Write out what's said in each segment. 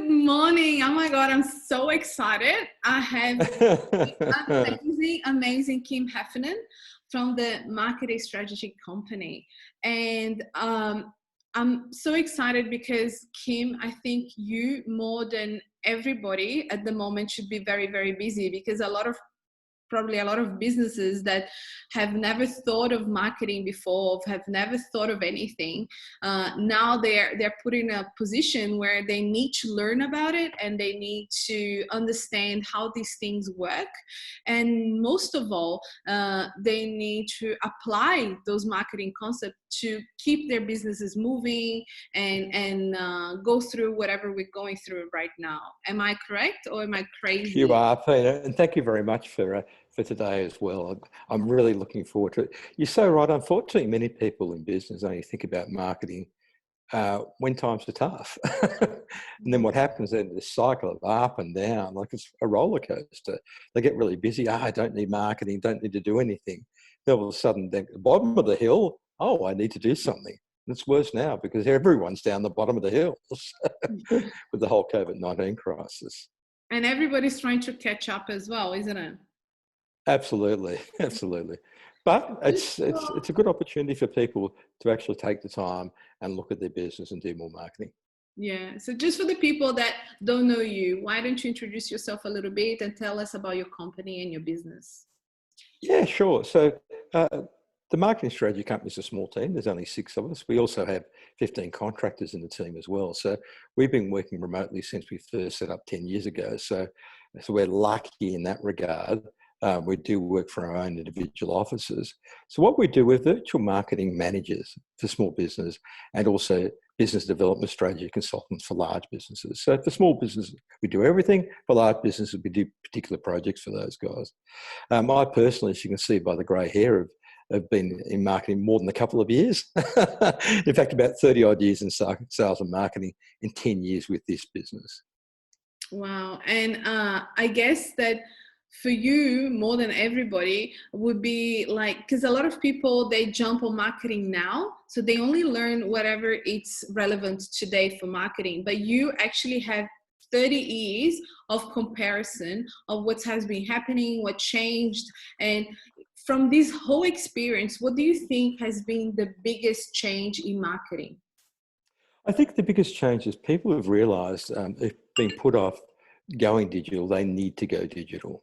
Good morning. Oh my God, I'm so excited. I have amazing Kim Heffernan from the Marketing Strategy Company. And I'm so excited because Kim, I think you more than everybody at the moment should be very, very busy because probably a lot of businesses that have never thought of marketing before, have never thought of anything. Now they're put in a position where they need to learn about it and they need to understand how these things work. And most of all, they need to apply those marketing concepts to keep their businesses moving and go through whatever we're going through right now. Am I correct or am I crazy? You are, Peter, and thank you very much for today as well. I'm really looking forward to it. You're so right. Unfortunately, many people in business only think about marketing when times are tough. And then what happens then, this cycle of up and down, like it's a roller coaster. They get really busy. I don't need marketing, don't need to do anything. Then all of a sudden, they're at the bottom of the hill. Oh, I need to do something. And it's worse now because everyone's down the bottom of the hill with the whole COVID-19 crisis. And everybody's trying to catch up as well, isn't it? Absolutely, absolutely. But it's a good opportunity for people to actually take the time and look at their business and do more marketing. Yeah. So just for the people that don't know you, why don't you introduce yourself a little bit and tell us about your company and your business? Yeah, sure. So the Marketing Strategy Company is a small team. There's only 6 of us. We also have 15 contractors in the team as well. So we've been working remotely since we first set up 10 years ago. So we're lucky in that regard. We do work for our own individual offices. So what we do, we're virtual marketing managers for small business and also business development strategy consultants for large businesses. So for small businesses, we do everything. For large businesses, we do particular projects for those guys. I personally, as you can see by the grey hair, have been in marketing more than a couple of years. In fact, about 30 odd years in sales and marketing and 10 years with this business. Wow. And I guess that for you, more than everybody, would be like, because a lot of people, they jump on marketing now. So they only learn whatever it's relevant today for marketing. But you actually have 30 years of comparison of what has been happening, what changed. And from this whole experience, what do you think has been the biggest change in marketing? I think the biggest change is people have realised they've been put off going digital. They need to go digital.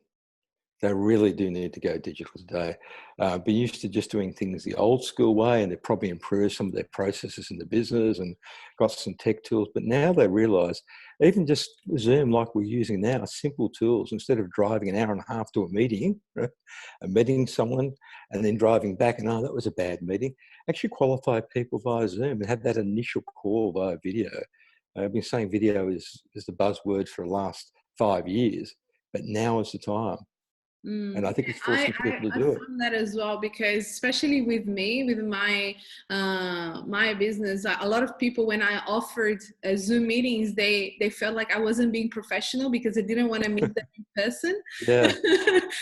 They really do need to go digital today. Been used to just doing things the old school way, and they've probably improved some of their processes in the business and got some tech tools. But now they realise even just Zoom, like we're using now, simple tools, instead of driving an hour and a half to a meeting, right, and meeting someone and then driving back and, oh, that was a bad meeting, actually qualify people via Zoom and have that initial call via video. I've been saying video is the buzzword for the last 5 years, but now is the time. And I think it's forcing people to do it. I found that as well, because especially with me, with my my business, a lot of people, when I offered Zoom meetings, they felt like I wasn't being professional because I didn't want to meet them in person. Yeah.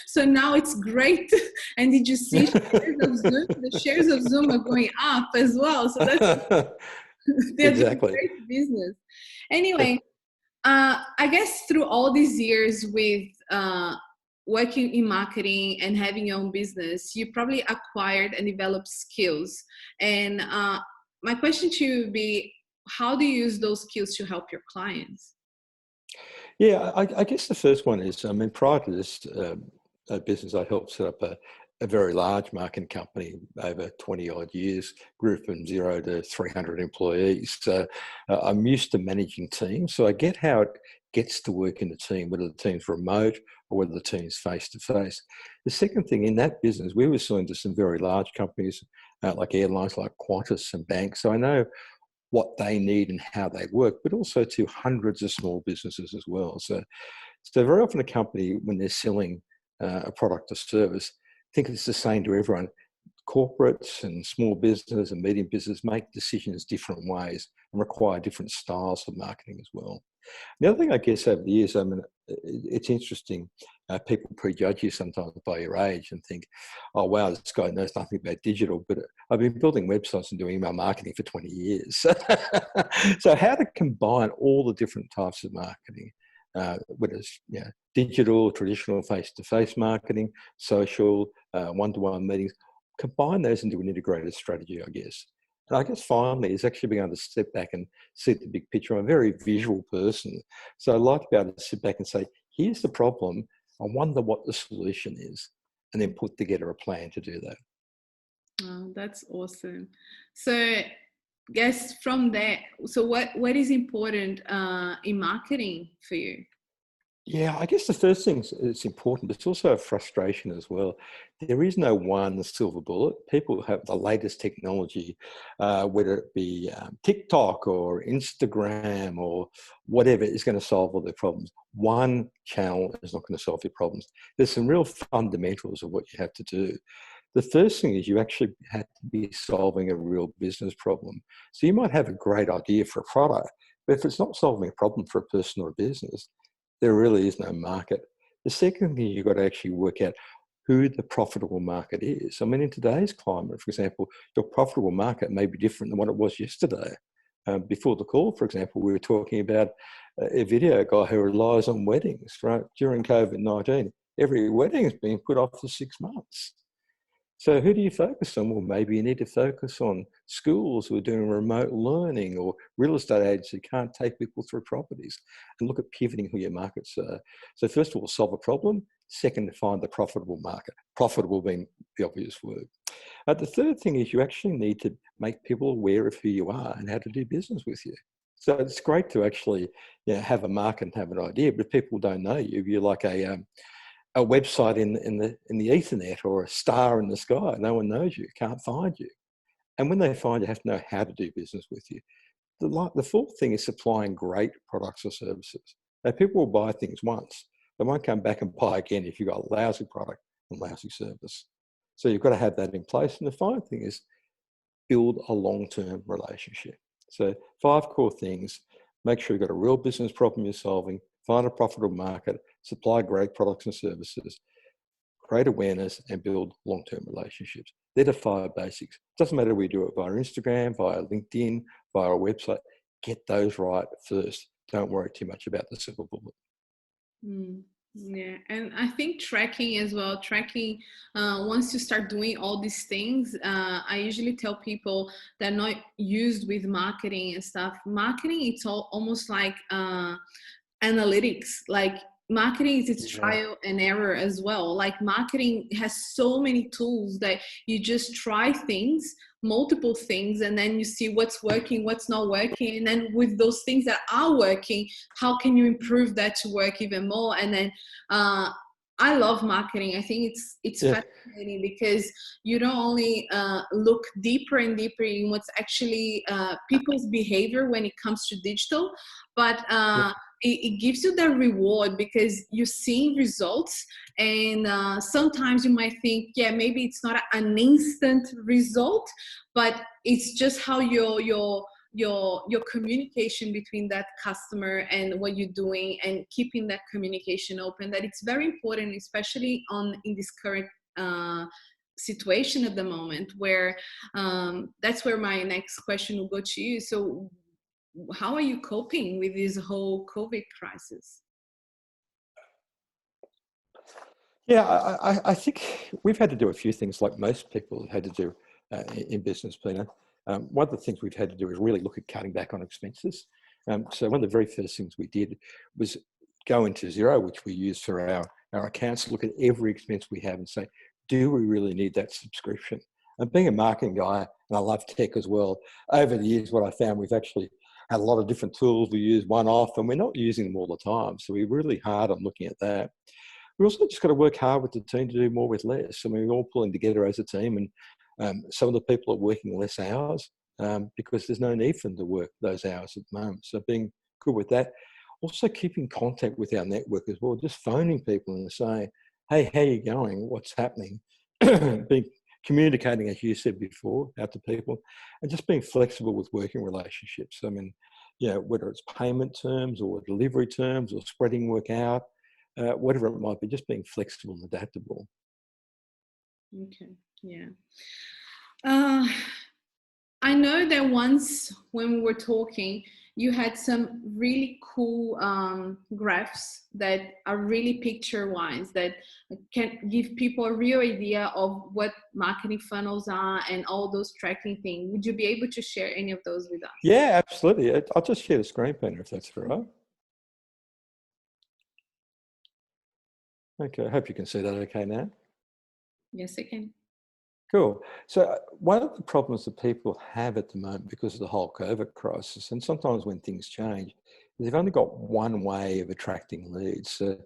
So now it's great. And did you see shares of Zoom? The shares of Zoom are going up as well. So that's Exactly. great business. Anyway, I guess through all these years with working in marketing and having your own business, you probably acquired and developed skills. And my question to you would be, how do you use those skills to help your clients? Yeah, I guess the first one is, I mean, prior to this business, I helped set up a very large marketing company over 20 odd years, grew from 0 to 300 employees. So I'm used to managing teams. So I get how it gets to work in the team, whether the team's remote or whether the team's face-to-face. The second thing, in that business, we were selling to some very large companies like airlines, like Qantas and banks. So I know what they need and how they work, but also to hundreds of small businesses as well. So very often a company, when they're selling a product or service, think it's the same to everyone. Corporates and small business and medium business make decisions different ways and require different styles of marketing as well. The other thing, I guess, over the years, I mean, it's interesting. People prejudge you sometimes by your age and think, oh, wow, this guy knows nothing about digital. But I've been building websites and doing email marketing for 20 years. So how to combine all the different types of marketing, whether it's digital, traditional face-to-face marketing, social, one-to-one meetings, combine those into an integrated strategy, I guess. And I guess finally is actually being able to step back and see the big picture. I'm a very visual person. So I like to be able to sit back and say, here's the problem. I wonder what the solution is, and then put together a plan to do that. Oh, that's awesome. So, guess from there, so what is important in marketing for you? Yeah, I guess the first thing is important, but it's also a frustration as well. There is no one silver bullet. People have the latest technology, whether it be TikTok or Instagram or whatever, is going to solve all their problems. One channel is not going to solve your problems. There's some real fundamentals of what you have to do. The first thing is you actually have to be solving a real business problem. So you might have a great idea for a product, but if it's not solving a problem for a person or a business, there really is no market. The second thing, you've got to actually work out who the profitable market is. I mean, in today's climate, for example, your profitable market may be different than what it was yesterday. Before the call, for example, we were talking about a video guy who relies on weddings, right? During COVID-19, every wedding has been put off for 6 months. So who do you focus on? Well, maybe you need to focus on schools who are doing remote learning, or real estate agents who can't take people through properties, and look at pivoting who your markets are. So first of all, solve a problem. Second, to find the profitable market, profitable being the obvious word. The third thing is you actually need to make people aware of who you are and how to do business with you. So it's great to actually have a market and have an idea, but if people don't know you, you're like a website in the Ethernet or a star in the sky. No one knows you, can't find you. And when they find you, have to know how to do business with you. The fourth thing is supplying great products or services. Now, people will buy things once. They won't come back and buy again if you've got a lousy product and lousy service. So you've got to have that in place. And the final thing is build a long-term relationship. So 5 core things: make sure you've got a real business problem you're solving, find a profitable market, supply great products and services, create awareness, and build long-term relationships. They're the 5 basics. Doesn't matter whether we do it via Instagram, via LinkedIn, via a website. Get those right first. Don't worry too much about the silver bullet. Mm, yeah, and I think tracking as well. Tracking, once you start doing all these things, I usually tell people that are not used with marketing and stuff. Marketing, it's almost like analytics. Like marketing is its trial and error as well. Like marketing has so many tools that you just try things, multiple things, and then you see what's working, what's not working, and then with those things that are working, how can you improve that to work even more? And then I love marketing. I think it's fascinating because you don't only look deeper and deeper in what's actually people's behavior when it comes to digital, but it gives you that reward because you're seeing results. And sometimes you might think, yeah, maybe it's not an instant result, but it's just how your communication between that customer and what you're doing, and keeping that communication open, that it's very important, especially in this current situation at the moment, where that's where my next question will go to you. So how are you coping with this whole COVID crisis? Yeah, I think we've had to do a few things like most people had to do in business, Pina. One of the things we've had to do is really look at cutting back on expenses. So one of the very first things we did was go into Xero, which we use for our accounts, look at every expense we have and say, do we really need that subscription? And being a marketing guy, and I love tech as well, over the years, what I found, we've actually had a lot of different tools we use one-off, and we're not using them all the time. So we're really hard on looking at that. We also just got to work hard with the team to do more with less. I mean, we're all pulling together as a team, and some of the people are working less hours because there's no need for them to work those hours at the moment. So being good with that. Also keeping contact with our network as well, just phoning people and saying, hey, how you going? What's happening? Being communicating, as you said before, out to people, and just being flexible with working relationships. I mean, whether it's payment terms or delivery terms or spreading work out, whatever it might be, just being flexible and adaptable. Okay, yeah. Uh, I know that once when we were talking, you had some really cool graphs that are really picture-wise that can give people a real idea of what marketing funnels are and all those tracking things. Would you be able to share any of those with us? Yeah, absolutely. I'll just share the screen painter if that's all right. Okay, I hope you can see that okay now. Yes, I can. Cool. So one of the problems that people have at the moment because of the whole COVID crisis, and sometimes when things change, is they've only got one way of attracting leads. So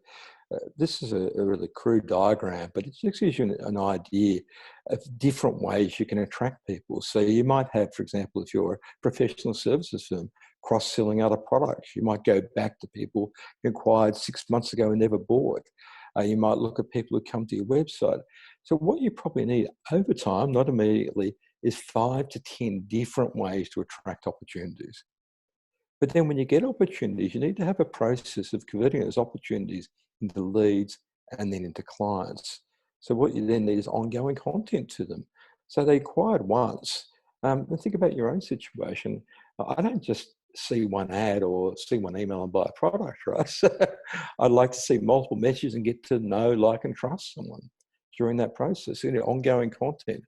this is a really crude diagram, but it just gives you an idea of different ways you can attract people. So you might have, for example, if you're a professional services firm, cross-selling other products. You might go back to people you acquired 6 months ago and never bought. You might look at people who come to your website. So what you probably need over time, not immediately, is 5 to 10 different ways to attract opportunities. But then when you get opportunities, you need to have a process of converting those opportunities into leads and then into clients. So what you then need is ongoing content to them. So they acquired once. And think about your own situation. I don't just see one ad or see one email and buy a product, right? So I'd like to see multiple messages and get to know, like, and trust someone during that process. You need ongoing content.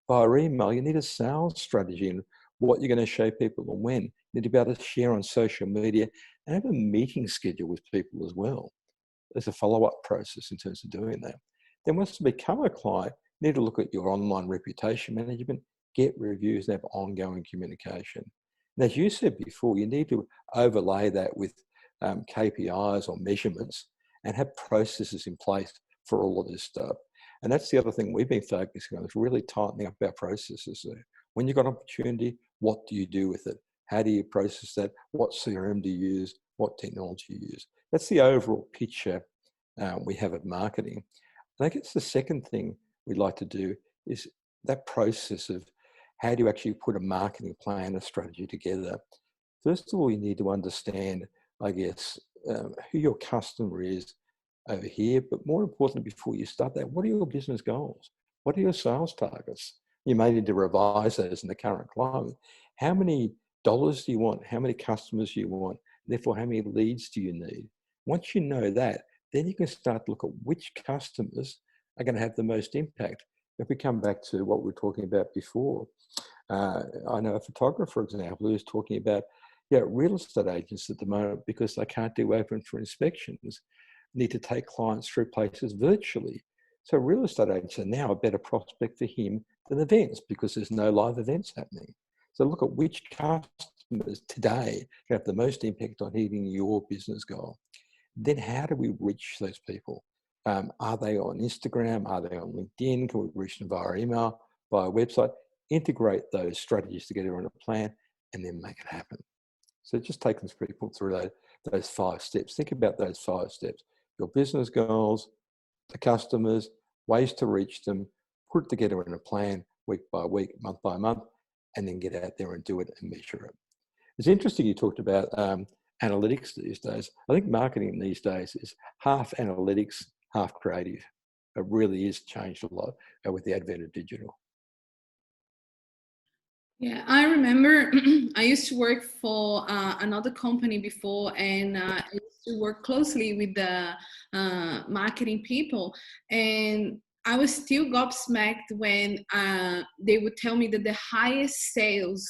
Via email, you need a sales strategy and what you're going to show people and when. You need to be able to share on social media and have a meeting schedule with people as well. There's a follow-up process in terms of doing that. Then once you become a client, you need to look at your online reputation management, get reviews, and have ongoing communication. And as you said before, you need to overlay that with KPIs or measurements and have processes in place for all of this stuff. And that's the other thing we've been focusing on, is really tightening up our processes there. When you've got an opportunity, what do you do with it? How do you process that? What CRM do you use? What technology you use? That's the overall picture we have at marketing. And I guess the second thing we'd like to do is that process of how do you actually put a marketing plan, a strategy together. First of all, you need to understand, I guess, who your customer is over here, but more importantly, before you start that, what are your business goals? What are your sales targets? You may need to revise those in the current climate. How many dollars do you want? How many customers do you want? Therefore, how many leads do you need? Once you know that, then you can start to look at which customers are going to have the most impact. If we come back to what we were talking about before, I know a photographer, for example, who's talking about real estate agents at the moment, because they can't do open for inspections, need to take clients through places virtually. So real estate agents are now a better prospect for him than events, because there's no live events happening. So look at which customers today have the most impact on hitting your business goal. Then how do we reach those people? Are they on Instagram? Are they on LinkedIn? Can we reach them via email, via website? Integrate those strategies together in a plan and then make it happen. So just taking people through those 5 steps. Think about those 5 steps. Your business goals, the customers, ways to reach them, put it together in a plan week by week, month by month, and then get out there and do it and measure it. It's interesting you talked about analytics these days. I think marketing these days is half analytics, half creative. It really is changed a lot with the advent of digital. Yeah, I remember I used to work for another company before, and I used to work closely with the marketing people. And I was still gobsmacked when they would tell me that the highest sales,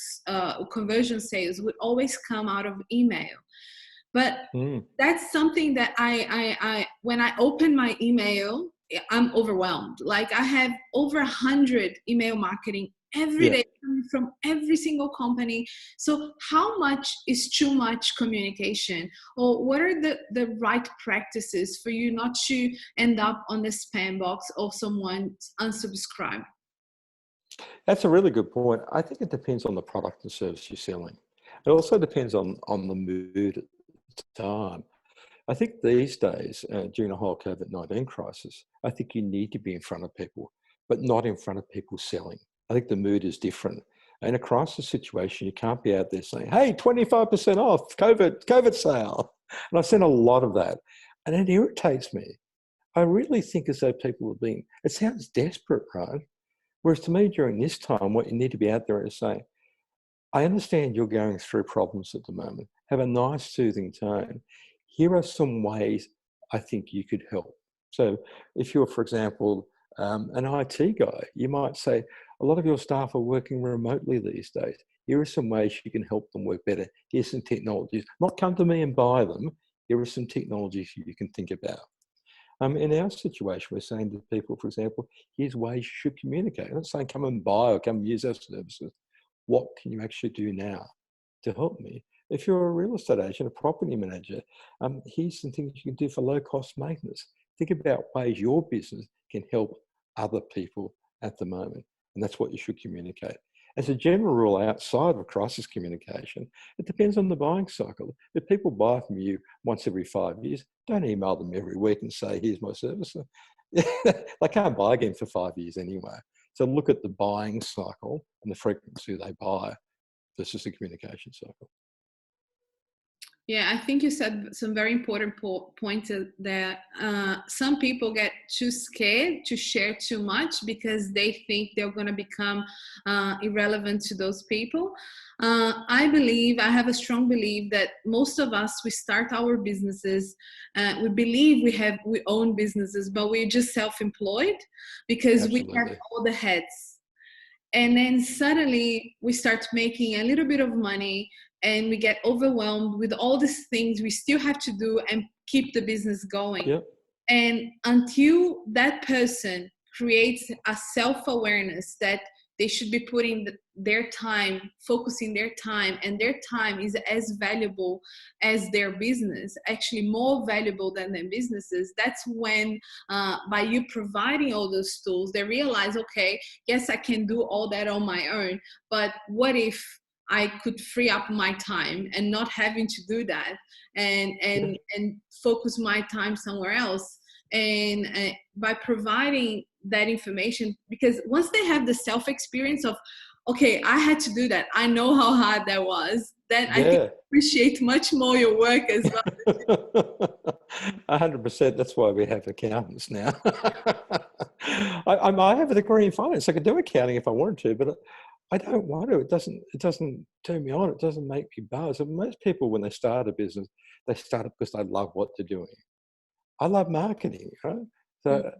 conversion sales, would always come out of email. But that's something that I when I open my email, I'm overwhelmed. Like, I have over 100 email marketing every day coming from every single company. So how much is too much communication? Or what are the right practices for you not to end up on the spam box or someone unsubscribe? That's a really good point. I think it depends on the product and service you're selling. It also depends on the mood at the time. I think these days, during the whole COVID-19 crisis, I think you need to be in front of people, but not in front of people selling. I think the mood is different. In a crisis situation, you can't be out there saying, hey, 25% off, COVID sale. And I've seen a lot of that. And it irritates me. I really think as though people are being, it sounds desperate, right? Whereas to me, during this time, what you need to be out there is saying, I understand you're going through problems at the moment. Have a nice, soothing tone. Here are some ways I think you could help. So, if you're, for example, an IT guy, you might say, a lot of your staff are working remotely these days. Here are some ways you can help them work better. Here's some technologies. Not come to me and buy them. Here are some technologies you can think about. In our situation, we're saying to people, for example, here's ways you should communicate. I'm not saying come and buy or come and use our services. What can you actually do now to help me? If you're a real estate agent, a property manager, here's some things you can do for low cost maintenance. Think about ways your business can help other people at the moment. And that's what you should communicate. As a general rule, outside of crisis communication, it depends on the buying cycle. If people buy from you once every 5 years, don't email them every week and say, here's my service. They can't buy again for 5 years anyway. So look at the buying cycle and the frequency they buy versus the communication cycle. Yeah, I think you said some very important points there. Some people get too scared to share too much because they think they're going to become irrelevant to those people. I have a strong belief that most of us, we start our businesses, we believe we own businesses, but we're just self-employed because we have Absolutely. all the heads. And then suddenly we start making a little bit of money and we get overwhelmed with all these things we still have to do and keep the business going. Yep. And until that person creates a self-awareness that they should be putting their time, focusing their time, and their time is as valuable as their business, actually more valuable than their businesses, that's when by you providing all those tools, they realize, okay, yes, I can do all that on my own, but what if I could free up my time and not having to do that and focus my time somewhere else. And by providing that information, because once they have the self experience of, okay, I had to do that, I know how hard that was, then I think appreciate much more your work as well. 100%. That's why we have accountants now. I have a degree in finance. I could do accounting if I wanted to, but I don't want to. It doesn't turn me on. It doesn't make me buzz. And most people, when they start a business, they start it because they love what they're doing. I love marketing, right? So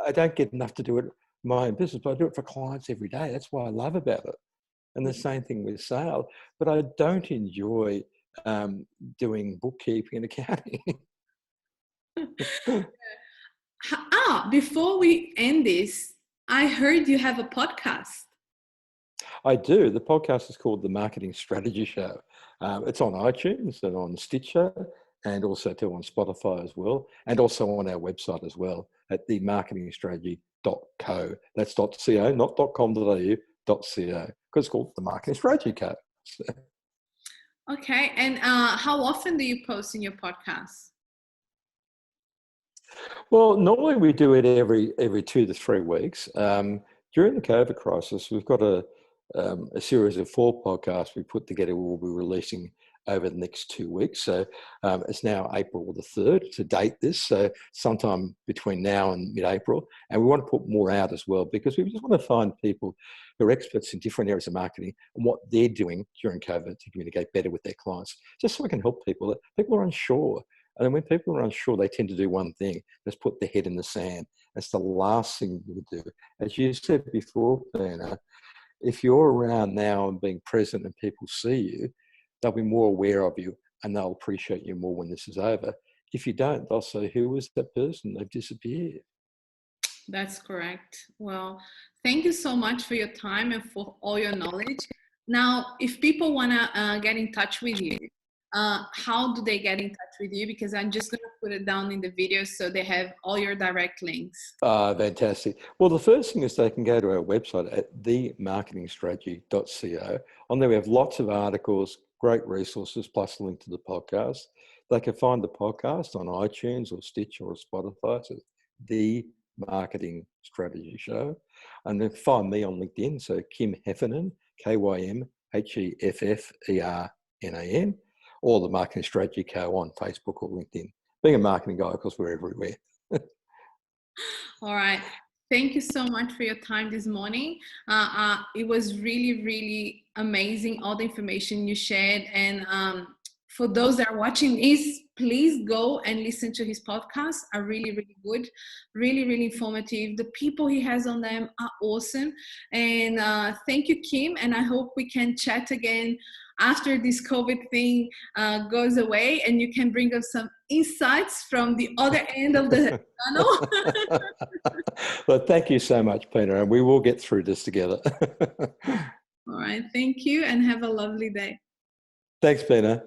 I don't get enough to do it in my own business, but I do it for clients every day. That's what I love about it. And the same thing with sales. But I don't enjoy doing bookkeeping and accounting. Before we end this, I heard you have a podcast. I do. The podcast is called The Marketing Strategy Show. It's on iTunes and on Stitcher and also too on Spotify as well, and also on our website as well at themarketingstrategy.co. That's .co, not .com.au, .co, because it's called The Marketing Strategy Co. Okay, and how often do you post in your podcast? Well, normally we do it every 2 to 3 weeks. During the COVID crisis, we've got a series of 4 podcasts we put together. We'll be releasing over the next 2 weeks. So it's now April the 3rd to date this. So sometime between now and mid-April. And we want to put more out as well because we just want to find people who are experts in different areas of marketing and what they're doing during COVID to communicate better with their clients, just so we can help people. People are unsure. And when people are unsure, they tend to do one thing, just put their head in the sand. That's the last thing you would do. As you said before, Pina, if you're around now and being present and people see you, they'll be more aware of you and they'll appreciate you more when this is over. If you don't, they'll say, who is that person? They've disappeared. That's correct. Well, thank you so much for your time and for all your knowledge. Now, if people want to get in touch with you, how do they get in touch with you? Because I'm just going to put it down in the video so they have all your direct links. Fantastic. Well, the first thing is they can go to our website at themarketingstrategy.co. On there we have lots of articles, great resources, plus a link to the podcast. They can find the podcast on iTunes or Stitch or Spotify. So The Marketing Strategy Show. And then find me on LinkedIn. So Kim Heffernan, KymHefffernan, or The Marketing Strategy Co on Facebook or LinkedIn. being a marketing guy, of course, we're everywhere. All right. Thank you so much for your time this morning. It was really, really amazing, all the information you shared. And for those that are watching this, please go and listen to his podcasts. Are really, really good, really, really informative. The people he has on them are awesome. And thank you, Kim. And I hope we can chat again after this COVID thing goes away, and you can bring us some insights from the other end of the tunnel. Well, thank you so much, Peter, and we will get through this together. All right. Thank you, and have a lovely day. Thanks, Peter.